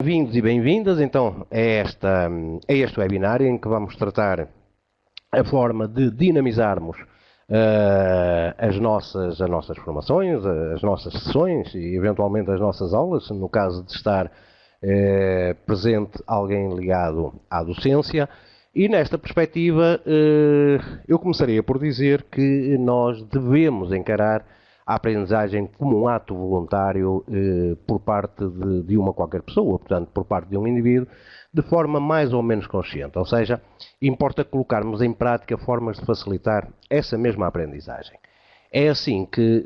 Bem-vindos e bem-vindas então a este webinar em que vamos tratar a forma de dinamizarmos as nossas formações, as nossas sessões e eventualmente as nossas aulas, no caso de estar presente alguém ligado à docência. E nesta perspectiva eu começaria por dizer que nós devemos encarar a aprendizagem como um ato voluntário por parte de uma qualquer pessoa, portanto, por parte de um indivíduo, de forma mais ou menos consciente. Ou seja, importa colocarmos em prática formas de facilitar essa mesma aprendizagem. É assim que,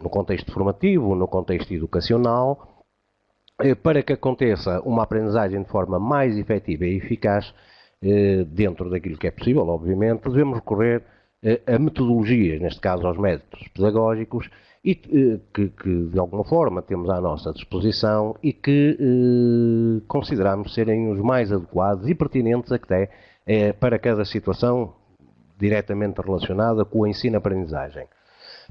no contexto formativo, no contexto educacional, para que aconteça uma aprendizagem de forma mais efetiva e eficaz, dentro daquilo que é possível, obviamente, devemos recorrer a metodologias, neste caso aos métodos pedagógicos, e que de alguma forma temos à nossa disposição e que consideramos serem os mais adequados e pertinentes até para cada situação diretamente relacionada com o ensino-aprendizagem.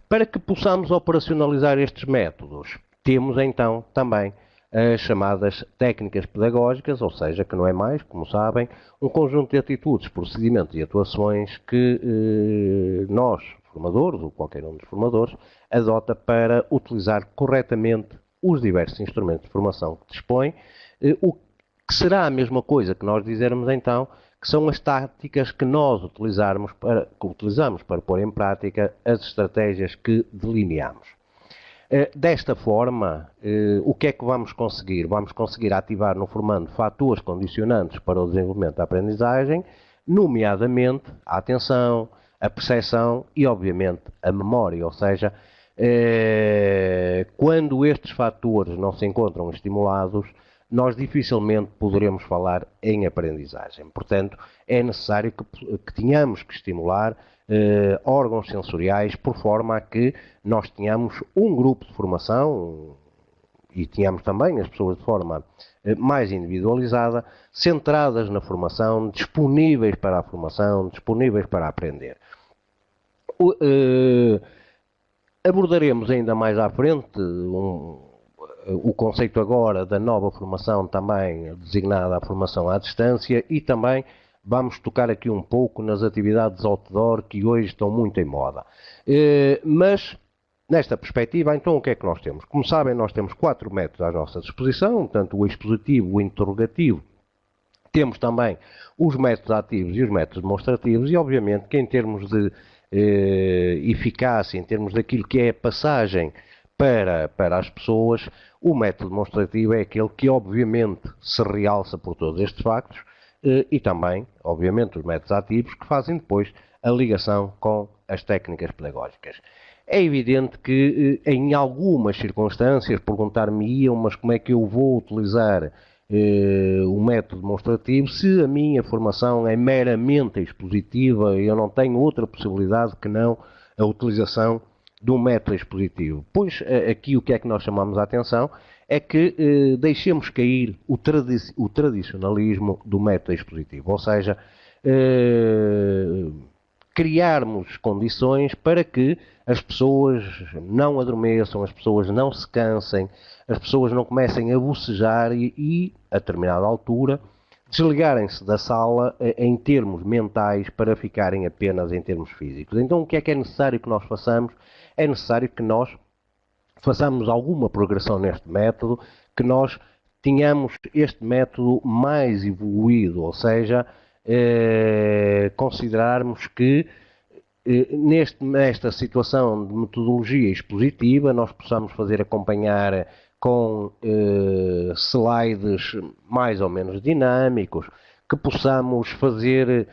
Para que possamos operacionalizar estes métodos, temos então também as chamadas técnicas pedagógicas, ou seja, que não é mais, como sabem, um conjunto de atitudes, procedimentos e atuações que nós, formadores, ou qualquer um dos formadores, adota para utilizar corretamente os diversos instrumentos de formação que dispõe, o que será a mesma coisa que nós dizermos então, que são as táticas que nós utilizamos para pôr em prática as estratégias que delineamos. Desta forma, o que é que vamos conseguir? Vamos conseguir ativar no formando fatores condicionantes para o desenvolvimento da aprendizagem, nomeadamente a atenção, a percepção e, obviamente, a memória. Ou seja, quando estes fatores não se encontram estimulados, nós dificilmente poderemos falar em aprendizagem. Portanto, é necessário que tenhamos que estimular órgãos sensoriais por forma a que nós tenhamos um grupo de formação e tenhamos também as pessoas de forma mais individualizada, centradas na formação, disponíveis para a formação, disponíveis para aprender. Abordaremos ainda mais à frente o conceito agora da nova formação, também designada a formação à distância, e também vamos tocar aqui um pouco nas atividades outdoor que hoje estão muito em moda. Mas, nesta perspectiva, então o que é que nós temos? Como sabem, nós temos 4 métodos à nossa disposição, tanto o expositivo, o interrogativo, temos também os métodos ativos e os métodos demonstrativos, e obviamente que em termos de eficácia, em termos daquilo que é a passagem para as pessoas, o método demonstrativo é aquele que obviamente se realça por todos estes factos e também, obviamente, os métodos ativos que fazem depois a ligação com as técnicas pedagógicas. É evidente que em algumas circunstâncias perguntar-me-iam, mas como é que eu vou utilizar o método demonstrativo se a minha formação é meramente expositiva e eu não tenho outra possibilidade que não a utilização de um método expositivo? Pois aqui o que é que nós chamamos a atenção é que deixemos cair o tradicionalismo do método expositivo, ou seja, criarmos condições para que as pessoas não adormeçam, as pessoas não se cansem, as pessoas não comecem a bocejar e a determinada altura, desligarem-se da sala em termos mentais para ficarem apenas em termos físicos. Então, o que é necessário que nós façamos? É necessário que nós façamos alguma progressão neste método, que nós tenhamos este método mais evoluído, ou seja, considerarmos que nesta situação de metodologia expositiva nós possamos fazer acompanhar com slides mais ou menos dinâmicos, que possamos fazer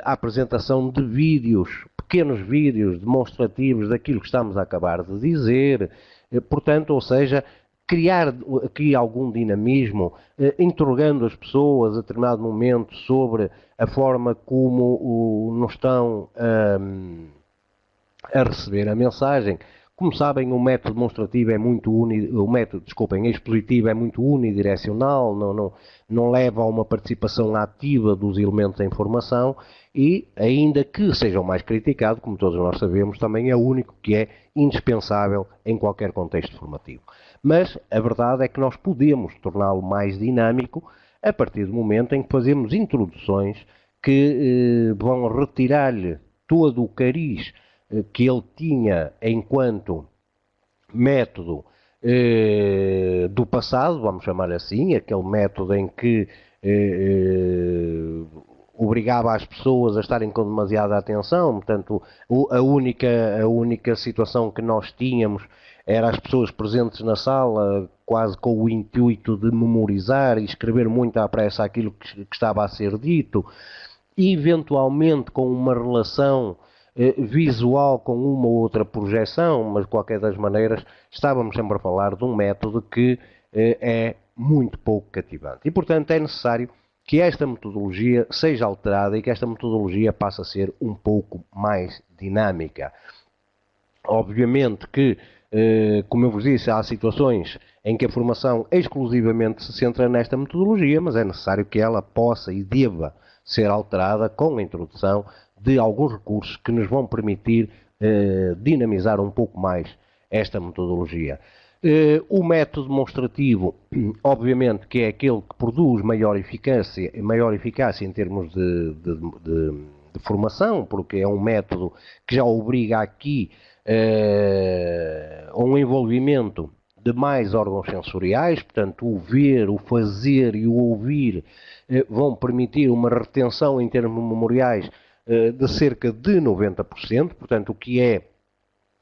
a apresentação de vídeos, pequenos vídeos demonstrativos daquilo que estamos a acabar de dizer, portanto, ou seja, criar aqui algum dinamismo, interrogando as pessoas a determinado momento sobre a forma como não estão a receber a mensagem. Como sabem, o método demonstrativo é muito expositivo é muito unidirecional, não leva a uma participação ativa dos elementos da informação e, ainda que seja o mais criticado, como todos nós sabemos, também é o único que é indispensável em qualquer contexto formativo. mas a verdade é que nós podemos torná-lo mais dinâmico a partir do momento em que fazemos introduções que vão retirar-lhe todo o cariz que ele tinha enquanto método do passado, vamos chamar assim, aquele método em que obrigava as pessoas a estarem com demasiada atenção, portanto, a única situação que nós tínhamos era as pessoas presentes na sala, quase com o intuito de memorizar e escrever muito à pressa aquilo que estava a ser dito, eventualmente com uma relação visual com uma ou outra projeção, mas de qualquer das maneiras estávamos sempre a falar de um método que é muito pouco cativante. E, portanto, é necessário que esta metodologia seja alterada e que esta metodologia passe a ser um pouco mais dinâmica. Obviamente que, como eu vos disse, há situações em que a formação exclusivamente se centra nesta metodologia, mas é necessário que ela possa e deva ser alterada com a introdução de alguns recursos que nos vão permitir dinamizar um pouco mais esta metodologia. O método demonstrativo, obviamente, que é aquele que produz maior eficácia em termos de formação, porque é um método que já obriga aqui a um envolvimento de mais órgãos sensoriais, portanto, o ver, o fazer e o ouvir vão permitir uma retenção em termos memoriais de cerca de 90%, portanto, o que é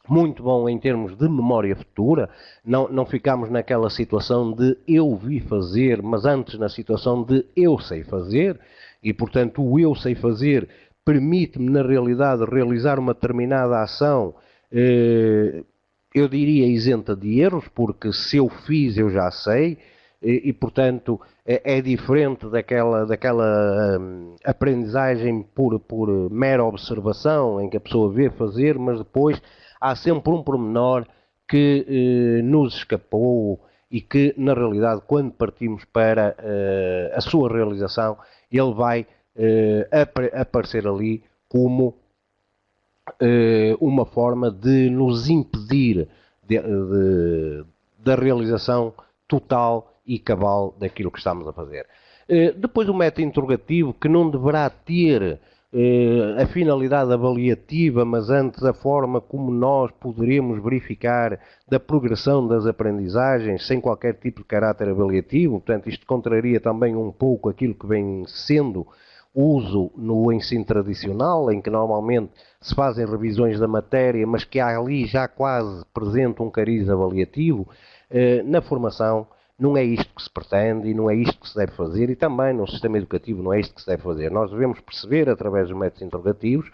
muito bom em termos de memória futura. Não ficamos naquela situação de eu vi fazer, mas antes na situação de eu sei fazer, e portanto o eu sei fazer permite-me na realidade realizar uma determinada ação, eu diria isenta de erros, porque se eu fiz eu já sei, e portanto é diferente daquela aprendizagem por mera observação, em que a pessoa vê fazer, mas depois há sempre um pormenor que nos escapou e que, na realidade, quando partimos para a sua realização, ele vai aparecer ali como uma forma de nos impedir da realização total e cabal daquilo que estamos a fazer. Depois o método interrogativo, que não deverá ter a finalidade avaliativa, mas antes a forma como nós poderemos verificar da progressão das aprendizagens sem qualquer tipo de caráter avaliativo. Portanto, isto contraria também um pouco aquilo que vem sendo uso no ensino tradicional, em que normalmente se fazem revisões da matéria, mas que há ali já quase presente um cariz avaliativo. Na formação não é isto que se pretende e não é isto que se deve fazer, e também no sistema educativo não é isto que se deve fazer. Nós devemos perceber, através dos métodos interrogativos,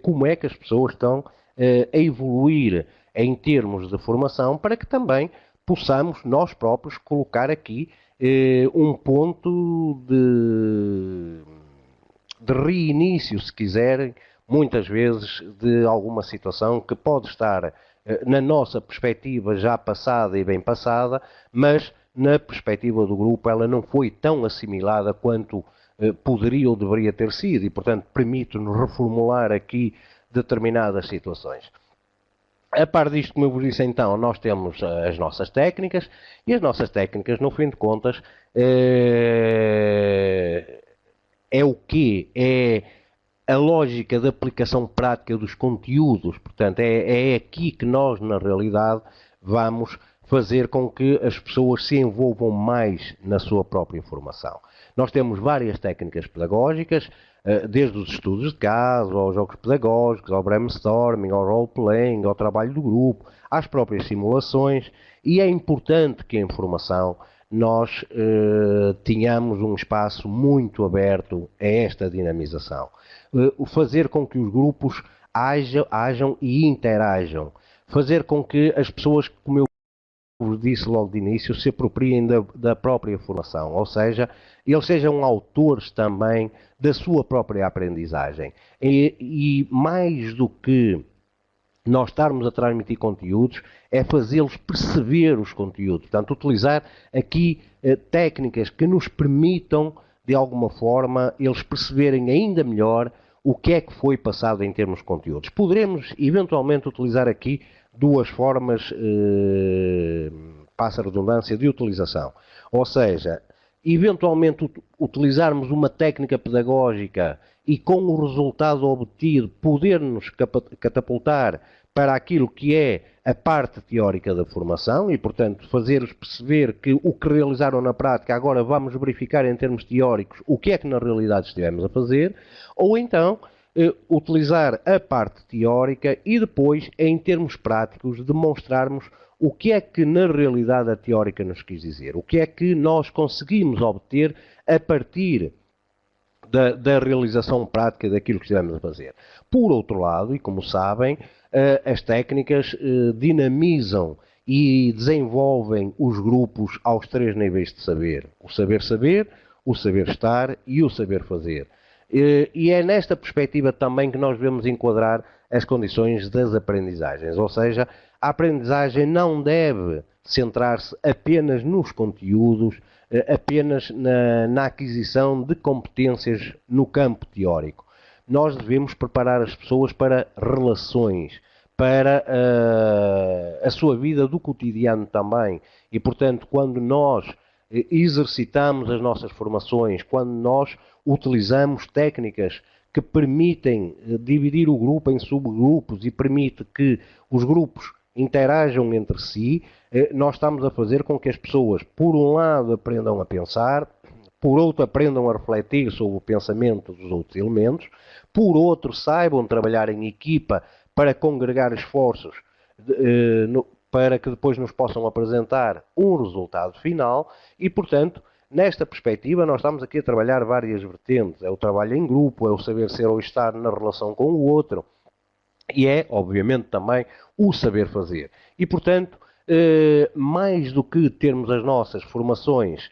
como é que as pessoas estão a evoluir em termos de formação, para que também possamos nós próprios colocar aqui um ponto de reinício, se quiserem, muitas vezes de alguma situação que pode estar na nossa perspectiva já passada e bem passada, mas na perspectiva do grupo ela não foi tão assimilada quanto poderia ou deveria ter sido, e portanto permite-nos reformular aqui determinadas situações. A par disto, como eu vos disse então, nós temos as nossas técnicas, e as nossas técnicas, no fim de contas, é o quê? É a lógica de aplicação prática dos conteúdos. Portanto, é aqui que nós, na realidade, vamos fazer com que as pessoas se envolvam mais na sua própria formação. Nós temos várias técnicas pedagógicas, desde os estudos de caso, aos jogos pedagógicos, ao brainstorming, ao role-playing, ao trabalho do grupo, às próprias simulações, e é importante que em formação nós tenhamos um espaço muito aberto a esta dinamização. Fazer com que os grupos hajam e interajam. Fazer com que as pessoas, como eu vos disse logo de início, se apropriem da própria formação. Ou seja, eles sejam autores também da sua própria aprendizagem. E mais do que nós estarmos a transmitir conteúdos, é fazê-los perceber os conteúdos. Portanto, utilizar aqui técnicas que nos permitam, de alguma forma, eles perceberem ainda melhor o que é que foi passado em termos de conteúdos. Poderemos, eventualmente, utilizar aqui duas formas passa a redundância, de utilização. Ou seja, eventualmente utilizarmos uma técnica pedagógica e com o resultado obtido poder-nos catapultar para aquilo que é a parte teórica da formação e, portanto, fazer-os perceber que o que realizaram na prática, agora vamos verificar em termos teóricos o que é que na realidade estivemos a fazer, ou então utilizar a parte teórica e depois, em termos práticos, demonstrarmos o que é que na realidade a teórica nos quis dizer, o que é que nós conseguimos obter a partir da realização prática daquilo que estivemos a fazer. Por outro lado, e como sabem, as técnicas dinamizam e desenvolvem os grupos aos 3 níveis de saber. O saber saber, o saber estar e o saber fazer. E é nesta perspectiva também que nós devemos enquadrar as condições das aprendizagens. Ou seja, a aprendizagem não deve centrar-se apenas nos conteúdos, apenas na aquisição de competências no campo teórico. Nós devemos preparar as pessoas para relações, para a sua vida do cotidiano também. E, portanto, quando nós exercitamos as nossas formações, quando nós utilizamos técnicas que permitem dividir o grupo em subgrupos e permite que os grupos interajam entre si, nós estamos a fazer com que as pessoas, por um lado, aprendam a pensar, por outro, aprendam a refletir sobre o pensamento dos outros elementos, por outro, saibam trabalhar em equipa para congregar esforços para que depois nos possam apresentar um resultado final e, portanto, nesta perspectiva, nós estamos aqui a trabalhar várias vertentes. É o trabalho em grupo, é o saber ser ou estar na relação com o outro e é, obviamente, também o saber fazer. E, portanto, mais do que termos as nossas formações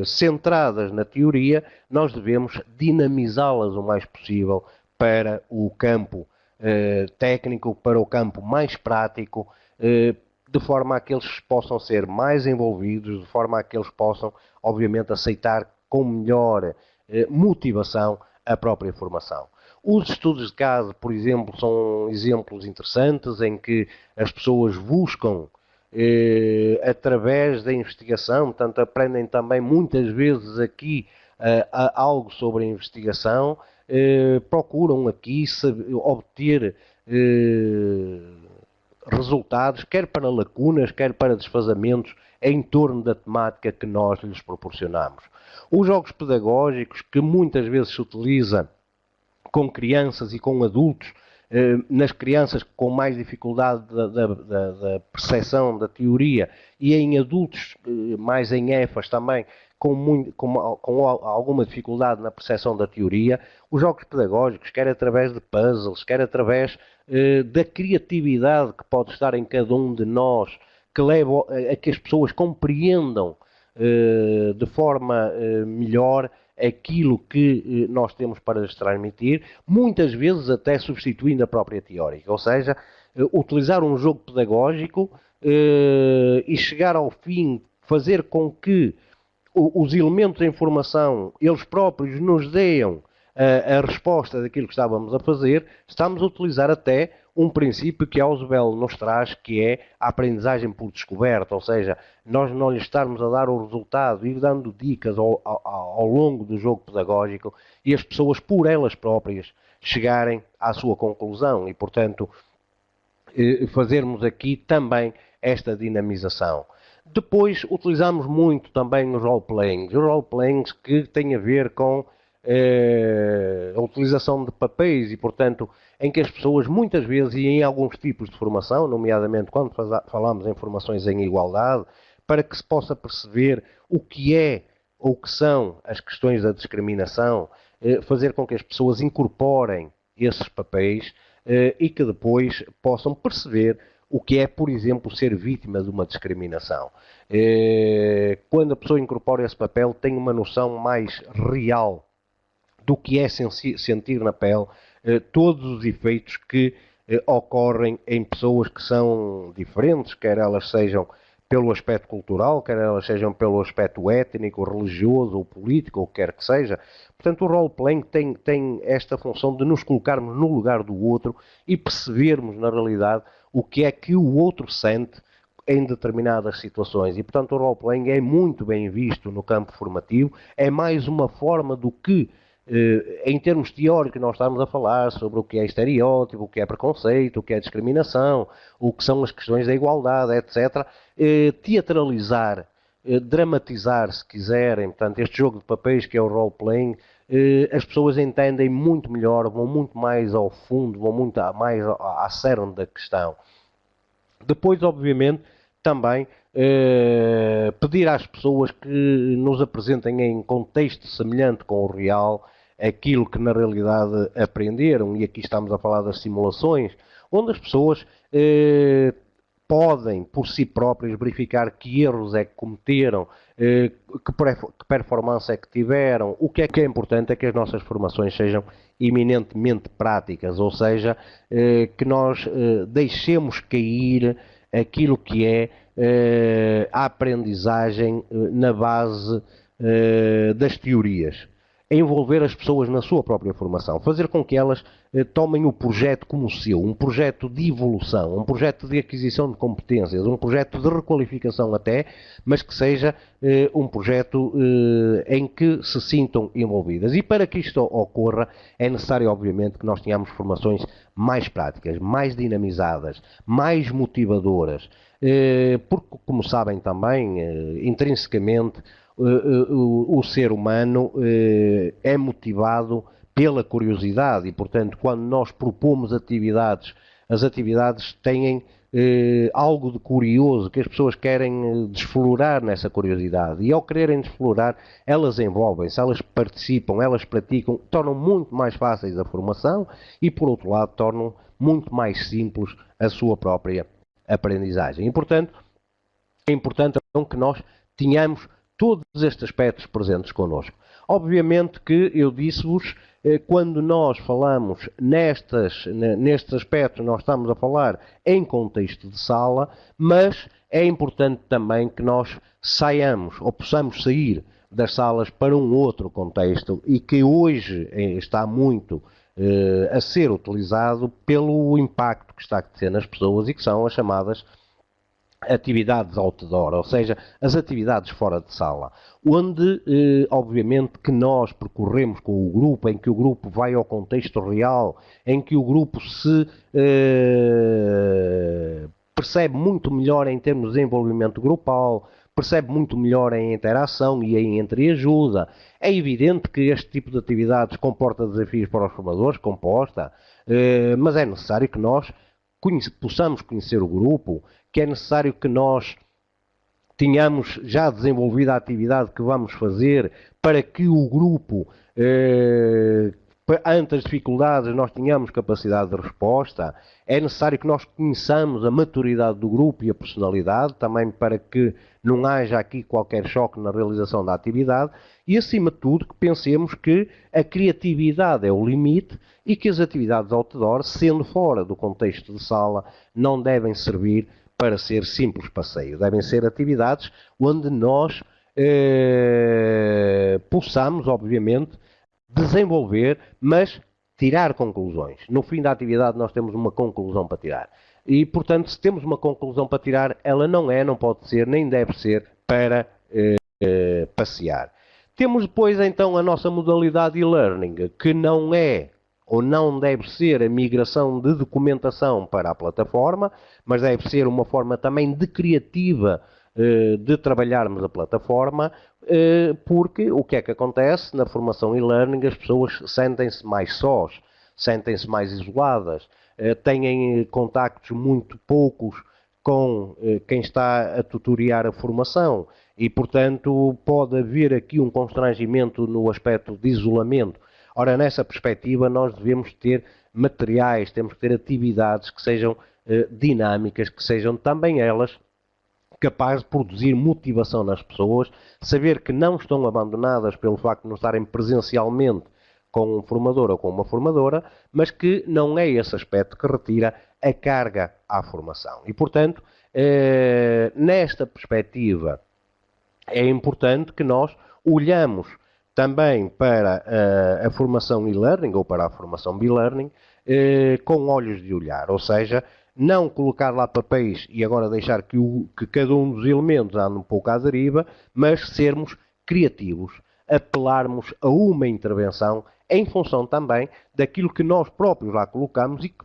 centradas na teoria, nós devemos dinamizá-las o mais possível para o campo técnico, para o campo mais prático, de forma a que eles possam ser mais envolvidos, de forma a que eles possam, obviamente, aceitar com melhor motivação a própria formação. Os estudos de caso, por exemplo, são exemplos interessantes em que as pessoas buscam, através da investigação, portanto, aprendem também muitas vezes aqui algo sobre a investigação, procuram aqui obter resultados, quer para lacunas, quer para desfazamentos em torno da temática que nós lhes proporcionamos. Os jogos pedagógicos, que muitas vezes se utiliza com crianças e com adultos, nas crianças com mais dificuldade da percepção da teoria e em adultos mais em EFAs também com alguma dificuldade na percepção da teoria, os jogos pedagógicos, quer através de puzzles, quer através da criatividade que pode estar em cada um de nós, que leva a que as pessoas compreendam de forma melhor aquilo que nós temos para lhes transmitir, muitas vezes até substituindo a própria teórica, ou seja, utilizar um jogo pedagógico e chegar ao fim, fazer com que os elementos de informação, eles próprios nos deem a resposta daquilo que estávamos a fazer, estamos a utilizar até um princípio que a Ausubel nos traz, que é a aprendizagem por descoberta, ou seja, nós não lhe estarmos a dar o resultado, ir dando dicas ao longo do jogo pedagógico e as pessoas por elas próprias chegarem à sua conclusão e, portanto, fazermos aqui também esta dinamização. Depois utilizamos muito também os role-playings que têm a ver com a utilização de papéis e, portanto, em que as pessoas muitas vezes, e em alguns tipos de formação, nomeadamente quando falamos em formações em igualdade, para que se possa perceber o que é ou o que são as questões da discriminação, fazer com que as pessoas incorporem esses papéis e que depois possam perceber o que é, por exemplo, ser vítima de uma discriminação. Quando a pessoa incorpora esse papel, tem uma noção mais real do que é sentir na pele todos os efeitos que ocorrem em pessoas que são diferentes, quer elas sejam pelo aspecto cultural, quer elas sejam pelo aspecto étnico, religioso ou político, ou quer que seja. Portanto, o role-playing tem esta função de nos colocarmos no lugar do outro e percebermos, na realidade, o que é que o outro sente em determinadas situações. E, portanto, o role-playing é muito bem visto no campo formativo, é mais uma forma do que, em termos teóricos, nós estamos a falar sobre o que é estereótipo, o que é preconceito, o que é discriminação, o que são as questões da igualdade, etc. Teatralizar, dramatizar, se quiserem, portanto, este jogo de papéis que é o role-playing, as pessoas entendem muito melhor, vão muito mais ao fundo, vão muito mais à cerne da questão. Depois, obviamente, também pedir às pessoas que nos apresentem em contexto semelhante com o real aquilo que na realidade aprenderam, e aqui estamos a falar das simulações, onde as pessoas podem, por si próprios, verificar que erros é que cometeram, que performance é que tiveram. O que é importante é que as nossas formações sejam eminentemente práticas, ou seja, que nós deixemos cair aquilo que é a aprendizagem na base das teorias. Envolver as pessoas na sua própria formação, fazer com que elas tomem o projeto como seu, um projeto de evolução, um projeto de aquisição de competências, um projeto de requalificação até, mas que seja um projeto em que se sintam envolvidas. E para que isto ocorra, é necessário, obviamente, que nós tenhamos formações mais práticas, mais dinamizadas, mais motivadoras, porque, como sabem também, intrinsecamente, o ser humano é motivado pela curiosidade e, portanto, quando nós propomos atividades, as atividades têm algo de curioso que as pessoas querem desflorar nessa curiosidade, e ao quererem desflorar, elas envolvem-se, elas participam, elas praticam, tornam muito mais fáceis a formação e, por outro lado, tornam muito mais simples a sua própria aprendizagem. E, portanto, é importante então que nós tenhamos todos estes aspectos presentes connosco. Obviamente que eu disse-vos, quando nós falamos nestes aspectos, nós estamos a falar em contexto de sala, mas é importante também que nós saiamos, ou possamos sair das salas para um outro contexto e que hoje está muito a ser utilizado pelo impacto que está a ter nas pessoas e que são as chamadas atividades outdoor, ou seja, as atividades fora de sala, onde, obviamente, que nós percorremos com o grupo, em que o grupo vai ao contexto real, em que o grupo se percebe muito melhor em termos de desenvolvimento grupal, percebe muito melhor em interação e em entreajuda. É evidente que este tipo de atividades comporta desafios para os formadores, comporta, mas é necessário que nós possamos conhecer o grupo, que é necessário que nós tenhamos já desenvolvido a atividade que vamos fazer para que o grupo, ante as dificuldades, nós tenhamos capacidade de resposta. É necessário que nós conheçamos a maturidade do grupo e a personalidade, também para que não haja aqui qualquer choque na realização da atividade. E, acima de tudo, que pensemos que a criatividade é o limite e que as atividades outdoor, sendo fora do contexto de sala, não devem servir para ser simples passeio. Devem ser atividades onde nós possamos, obviamente, desenvolver, mas tirar conclusões. No fim da atividade nós temos uma conclusão para tirar. E, portanto, se temos uma conclusão para tirar, ela não pode ser, nem deve ser para passear. Temos depois, então, a nossa modalidade e-learning, que não é ou não deve ser a migração de documentação para a plataforma, mas deve ser uma forma também de criativa de trabalharmos a plataforma, porque o que é que acontece na formação e-learning? As pessoas sentem-se mais sós, sentem-se mais isoladas, têm contactos muito poucos com quem está a tutoriar a formação e, portanto, pode haver aqui um constrangimento no aspecto de isolamento. Ora, nessa perspectiva, nós devemos ter materiais, temos que ter atividades que sejam dinâmicas, que sejam também elas capazes de produzir motivação nas pessoas, saber que não estão abandonadas pelo facto de não estarem presencialmente com um formador ou com uma formadora, mas que não é esse aspecto que retira a carga à formação. E, portanto, nesta perspectiva, é importante que nós olhamos também para a formação e-learning ou para a formação b-learning com olhos de olhar, ou seja, não colocar lá papéis e agora deixar que cada um dos elementos ande um pouco à deriva, mas sermos criativos, apelarmos a uma intervenção em função também daquilo que nós próprios lá colocamos e que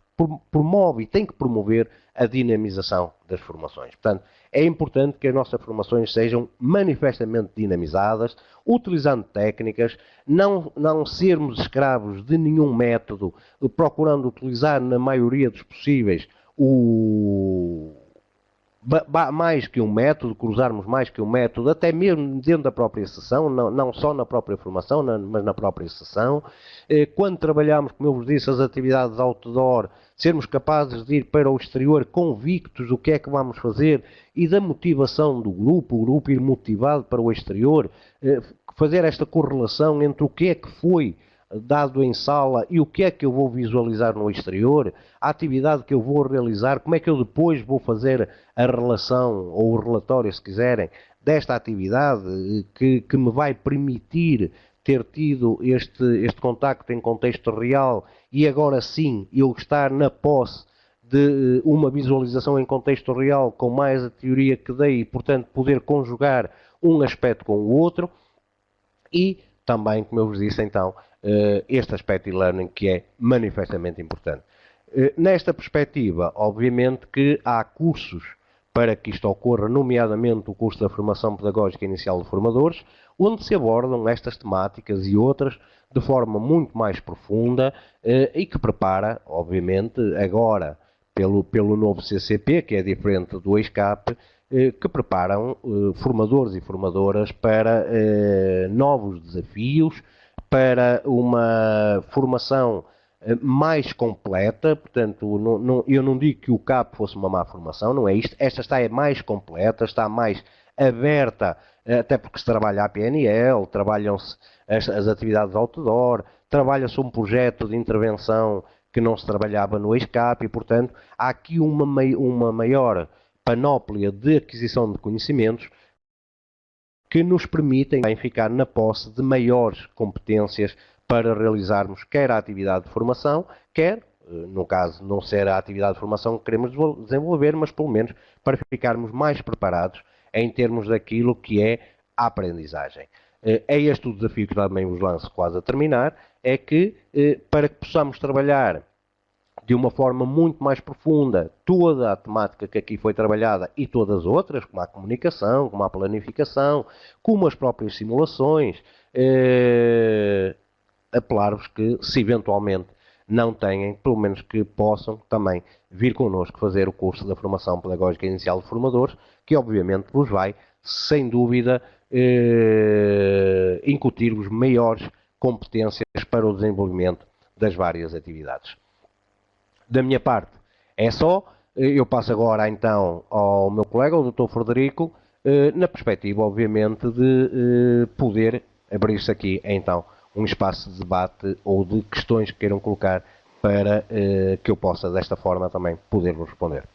promove e tem que promover a dinamização das formações. Portanto, é importante que as nossas formações sejam manifestamente dinamizadas, utilizando técnicas, não sermos escravos de nenhum método, procurando utilizar na maioria dos possíveis mais que um método, cruzarmos mais que um método, até mesmo dentro da própria sessão, não só na própria formação, mas na própria sessão. Quando trabalhamos, como eu vos disse, as atividades outdoor, sermos capazes de ir para o exterior convictos do que é que vamos fazer e da motivação do grupo, o grupo ir motivado para o exterior, fazer esta correlação entre o que é que foi dado em sala e o que é que eu vou visualizar no exterior, a atividade que eu vou realizar, como é que eu depois vou fazer a relação ou o relatório, se quiserem, desta atividade que me vai permitir ter tido este contacto em contexto real e agora sim eu estar na posse de uma visualização em contexto real com mais a teoria que dei e, portanto, poder conjugar um aspecto com o outro e também, como eu vos disse, então, este aspecto e-learning que é manifestamente importante. Nesta perspectiva, obviamente que há cursos para que isto ocorra, nomeadamente o curso da Formação Pedagógica Inicial de Formadores, onde se abordam estas temáticas e outras de forma muito mais profunda e que prepara, obviamente, agora pelo novo CCP, que é diferente do ESCAP, que preparam formadores e formadoras para novos desafios, para uma formação mais completa, portanto, eu não digo que o CAP fosse uma má formação, não é isto, esta está mais completa, está mais aberta, até porque se trabalha a PNL, trabalham-se as atividades outdoor, trabalha-se um projeto de intervenção que não se trabalhava no ESCAP e, portanto, há aqui uma maior panóplia de aquisição de conhecimentos que nos permitem ficar na posse de maiores competências para realizarmos quer a atividade de formação, quer, no caso, não ser a atividade de formação que queremos desenvolver, mas pelo menos para ficarmos mais preparados em termos daquilo que é a aprendizagem. É este o desafio que também vos lanço quase a terminar, é que para que possamos trabalhar de uma forma muito mais profunda toda a temática que aqui foi trabalhada e todas as outras, como a comunicação, como a planificação, como as próprias simulações, apelar-vos que, se eventualmente não têm, pelo menos que possam também vir connosco fazer o curso da Formação Pedagógica Inicial de Formadores, que obviamente vos vai, sem dúvida, incutir-vos maiores competências para o desenvolvimento das várias atividades. Da minha parte é só, eu passo agora então ao meu colega, o Dr. Frederico, na perspectiva obviamente de poder abrir-se aqui então um espaço de debate ou de questões que queiram colocar para que eu possa desta forma também poder-vos responder.